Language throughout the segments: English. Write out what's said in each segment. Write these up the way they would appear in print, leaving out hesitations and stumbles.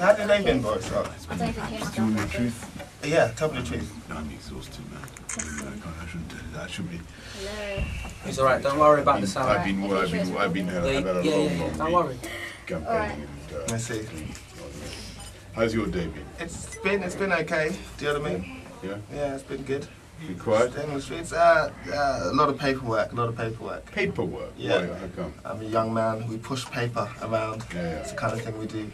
How's your day been, Boris? I don't think he Do you want the truth? Yeah, tell me the truth. I'm exhausted, man. I shouldn't tell you that. I should be. Hello. It's alright, don't worry about the sound. I've been had a long don't worry. campaigning and I see. how's your day been? It's been okay. Do you know what I mean? Yeah? Yeah, it's been good. Been quiet? Staying on the streets. A lot of paperwork. Paperwork? Yeah. Why? How come? I'm a young man. We push paper around. Yeah. It's the kind of thing we do.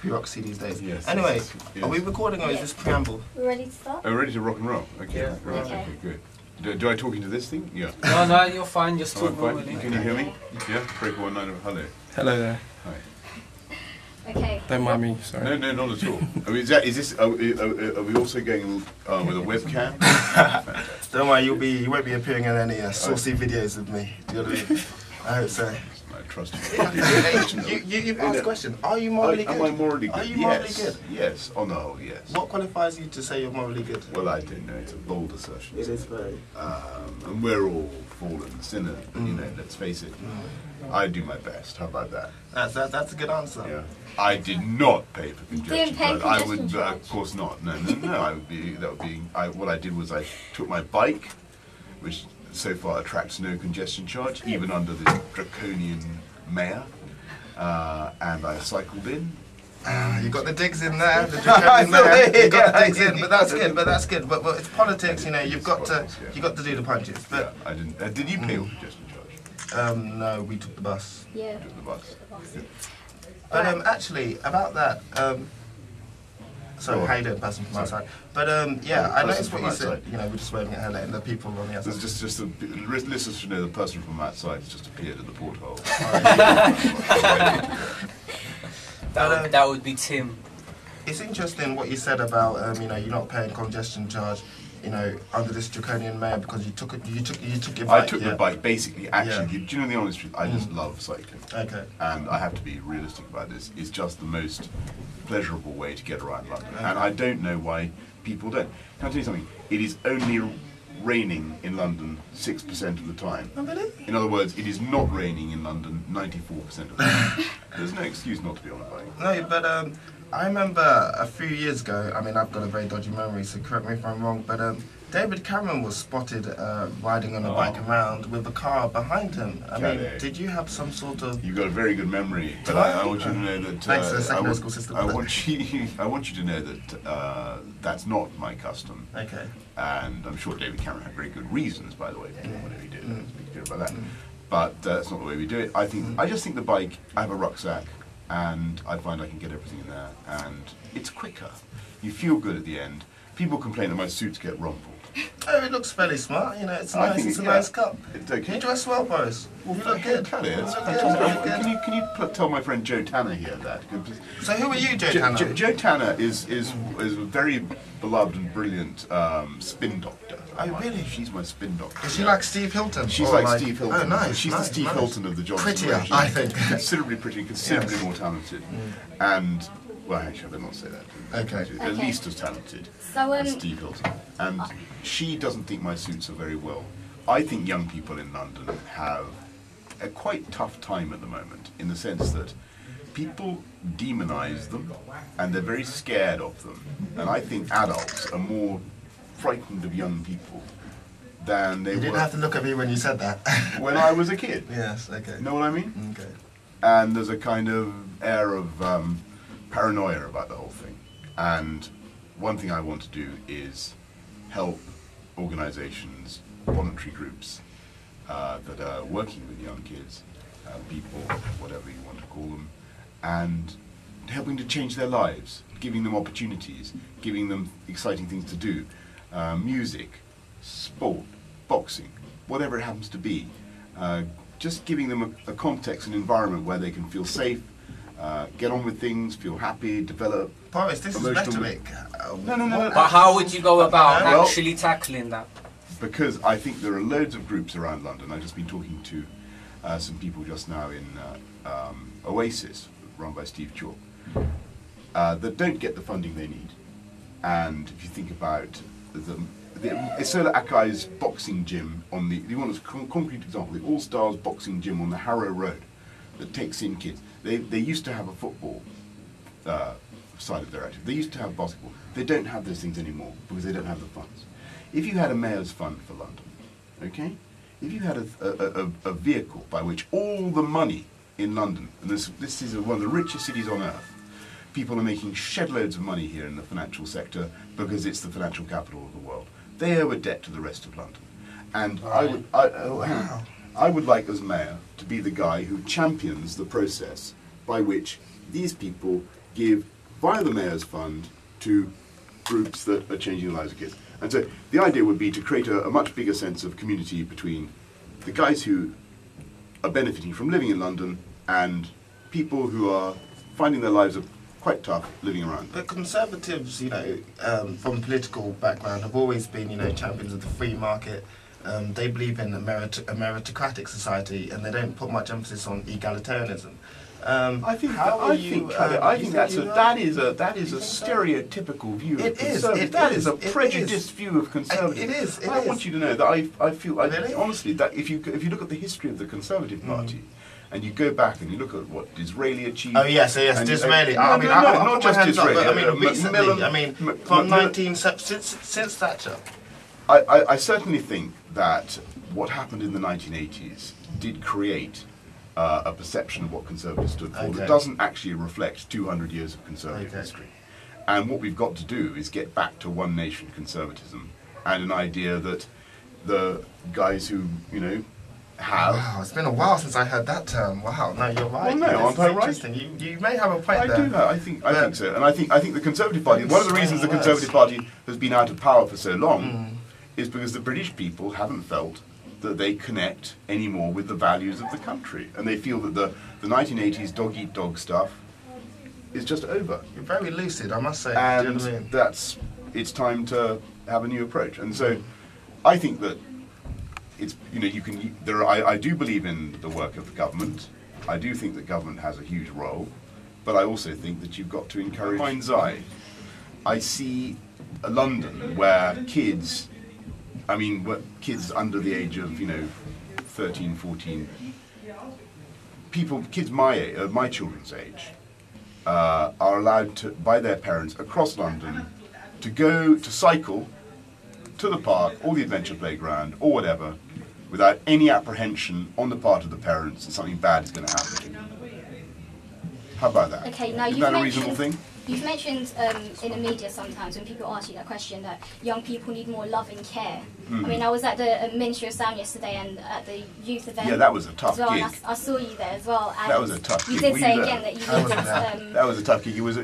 Bureaucracy these days. Yes. Anyway, Yes. are we recording or is this preamble? We're ready to start? Oh, ready to rock and roll? Okay. Yeah. Right. Okay. Okay, good. Do I talk into this thing? Yeah. No, you're fine, just Am I talk fine? normally. Can you hear me? Yeah? Break 19 of hello. Hello there. Hi. Okay. Don't mind me, sorry. No, not at all. I mean, is this? Are we also going with a webcam? Don't worry, you won't be appearing in any saucy videos of me. Do you know what I mean? I hope so. I trust You've asked a question. Are you morally good? Am I morally good? Are you morally good? Yes. On the whole, yes. What qualifies you to say you're morally good? Well, I don't know. It's a bold assertion. It is very. And we're all fallen sinners. You know, let's face it. I do my best. How about that? That's a good answer. Yeah. I did not pay for congestion didn't pay charge. I congestion would, charge. of course not. No. I would be. That would be. What I did was I took my bike, which so far attracts no congestion charge, even under this draconian mayor, and I cycled in. You got the digs in there, the draconian mayor. You got the digs in, but that's good. But it's politics, you know. You've got to do the punches. But Yeah, I didn't. Did you pay for congestion charge? no, we took the bus. Yeah. Took the bus. Good. But actually, about that. Sorry, Go on. how you doing, person from outside? But yeah, I noticed what you said. You know, we're just waving at her, letting the people on the outside. There's just listeners should know the person from outside has just appeared at the porthole. That would be Tim. It's interesting what you said about you know, you're not paying congestion charge, you know, under this draconian mayor because you took your bike. I took the bike basically. Actually, do you know the honest truth? I just love cycling. Okay. And I have to be realistic about this. It's just the most pleasurable way to get around London, and I don't know why people don't. Can I tell you something? It is only raining in London 6% of the time. Oh, really? In other words, it is not raining in London 94% of the time. There's no excuse not to be on a bike. No, but I remember a few years ago. I mean, I've got a very dodgy memory, so correct me if I'm wrong. But David Cameron was spotted riding on a bike around with a car behind him. I mean, did you have some sort of? You've got a very good memory, but I want you to know that. Thanks to the secondary school system. I want you to know that that's not my custom. Okay. And I'm sure David Cameron had very good reasons, by the way, for doing whatever he did. Let's be clear about that. But that's not the way we do it. I just think the bike. I have a rucksack, and I find I can get everything in there, and it's quicker. You feel good at the end. People complain that my suits get rumpled. Oh, it looks fairly smart. You know, it's I nice. think It's a nice cut. It's okay. You dress well, Boris. You look good. Tell it. It's You look fantastic. good. Can you tell my friend Joe Tanner here that? So who are you, Joe Tanner? Joe Tanner is a very beloved and brilliant spin doctor. Oh, really? She's my spin doctor. Is she like Steve Hilton? She's Or like Steve Hilton. Oh, nice. She's nice, the Steve nice. Hilton of the Johnson Prettier, regime. I think. Considerably prettier, considerably more talented, and well, actually, I better not say that. Okay. At least as talented So as Steve Hilton. And she doesn't think my suits are very well. I think young people in London have a quite tough time at the moment, in the sense that people demonise them, and they're very scared of them. And I think adults are more frightened of young people than they were. You didn't have to look at me when you said that. when I was a kid. Yes, okay. Know what I mean? Okay. And there's a kind of air of paranoia about the whole thing. And one thing I want to do is help organisations, voluntary groups that are working with young kids, people, whatever you want to call them, and helping to change their lives, giving them opportunities, giving them exciting things to do, music, sport, boxing, whatever it happens to be. Just giving them a context, an environment where they can feel safe, get on with things, feel happy, develop. Boris, this is rhetoric. No. But how would you go about Well, actually tackling that? Because I think there are loads of groups around London. I've just been talking to some people just now in Oasis, run by Steve Chalk, that don't get the funding they need. And if you think about the Isola Akai's boxing gym on the, you want a concrete example, the All Stars boxing gym on the Harrow Road that takes in kids. They used to have a football side of their activity. They used to have basketball. They don't have those things anymore because they don't have the funds. If you had a mayor's fund for London, okay? If you had a vehicle by which all the money in London, and this is one of the richest cities on earth, people are making shed loads of money here in the financial sector because it's the financial capital of the world. They owe a debt to the rest of London. And I would like, as mayor, to be the guy who champions the process by which these people give, via the mayor's fund, to groups that are changing the lives of kids. And so the idea would be to create a much bigger sense of community between the guys who are benefiting from living in London and people who are finding their lives quite tough living around. But Conservatives, you know, from political background, have always been, you know, champions of the free market. They believe in a meritocratic society, and they don't put much emphasis on egalitarianism. I think that is a stereotypical view of conservative. That is a prejudiced view of conservative. I want you to know that I feel honestly that if you look at the history of the Conservative Party. And you go back and you look at what Disraeli achieved. Oh yes, Disraeli. Not just Disraeli. I mean, recently. From since Thatcher. I certainly think that what happened in the 1980s did create a perception of what Conservatives stood for that doesn't actually reflect 200 years of Conservative history. And what we've got to do is get back to one nation conservatism and an idea that the guys who, you know, have... Wow, it's been a while since I heard that term. Wow, no, you're right. Well, no, aren't I right? You may have a point there. I do. I think so. And I think the Conservative Party, one of the reasons the Conservative Party has been out of power for so long is because the British people haven't felt that they connect anymore with the values of the country. And they feel that the 1980s dog-eat-dog stuff is just over. You're very lucid, I must say. And do you know what I mean? it's time to have a new approach. And so I think that it's, you know, I do believe in the work of the government. I do think that government has a huge role. But I also think that you've got to encourage mind's eye. I see a London where kids under the age of, 13, 14, kids my children's age, are allowed to, by their parents across London, to cycle to the park or the adventure playground or whatever, without any apprehension on the part of the parents that something bad is going to happen to them. How about that? Okay, now Isn't that a reasonable thing? You've mentioned in the media sometimes when people ask you that question that young people need more love and care. I mean, I was at the Ministry of Sound yesterday and at the youth event. Yeah, that was a tough gig. And I saw you there as well. And that was a tough gig. You did say again that you needed... that was a tough gig. It was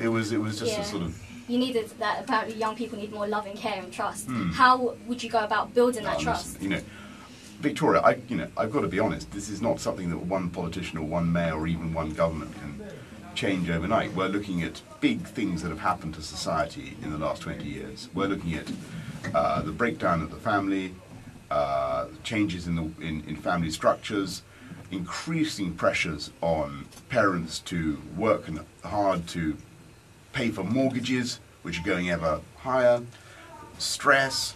just a sort of... You needed that, apparently young people need more love and care and trust. How would you go about building that trust? Listen, Victoria, I've got to be honest, this is not something that one politician or one mayor or even one government can change overnight. We're looking at big things that have happened to society in the last 20 years. We're looking at the breakdown of the family, changes in family structures, increasing pressures on parents to work hard to pay for mortgages, which are going ever higher, stress,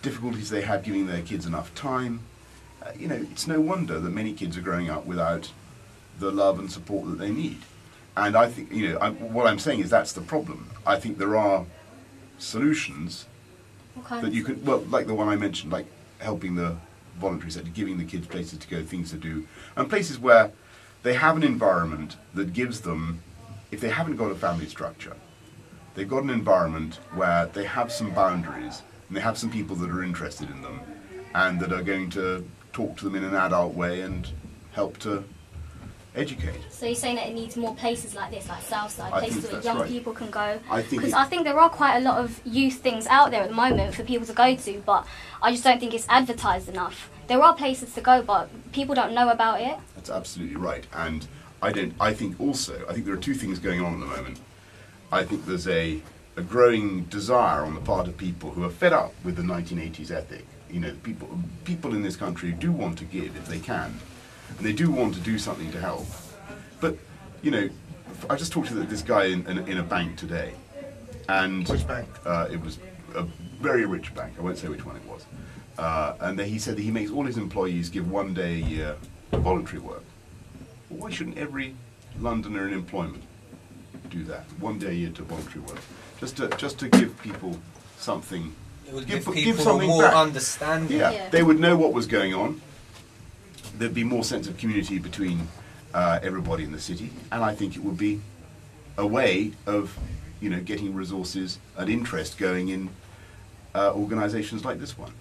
difficulties they have giving their kids enough time. It's no wonder that many kids are growing up without the love and support that they need. And I think, what I'm saying is that's the problem. I think there are solutions that you could, like the one I mentioned, like helping the voluntary sector, giving the kids places to go, things to do, and places where they have an environment that gives them, if they haven't got a family structure, they've got an environment where they have some boundaries and they have some people that are interested in them and that are going to talk to them in an adult way and help to educate. So you're saying that it needs more places like this, like Southside, places where young people can go? Because I think there are quite a lot of youth things out there at the moment for people to go to, but I just don't think it's advertised enough. There are places to go, but people don't know about it. That's absolutely right. And I think there are two things going on at the moment. I think there's a growing desire on the part of people who are fed up with the 1980s ethic. People in this country do want to give if they can. And they do want to do something to help. But, I just talked to this guy in a bank today. And which bank? It was a very rich bank. I won't say which one it was. And he said that he makes all his employees give 1 day a year to voluntary work. Well, why shouldn't every Londoner in employment do that. One day a year to voluntary work, just to give people something. It would Give give people something more back. understanding. Yeah. They would know what was going on. There'd be more sense of community between everybody in the city, and I think it would be a way of, getting resources and interest going in organisations like this one.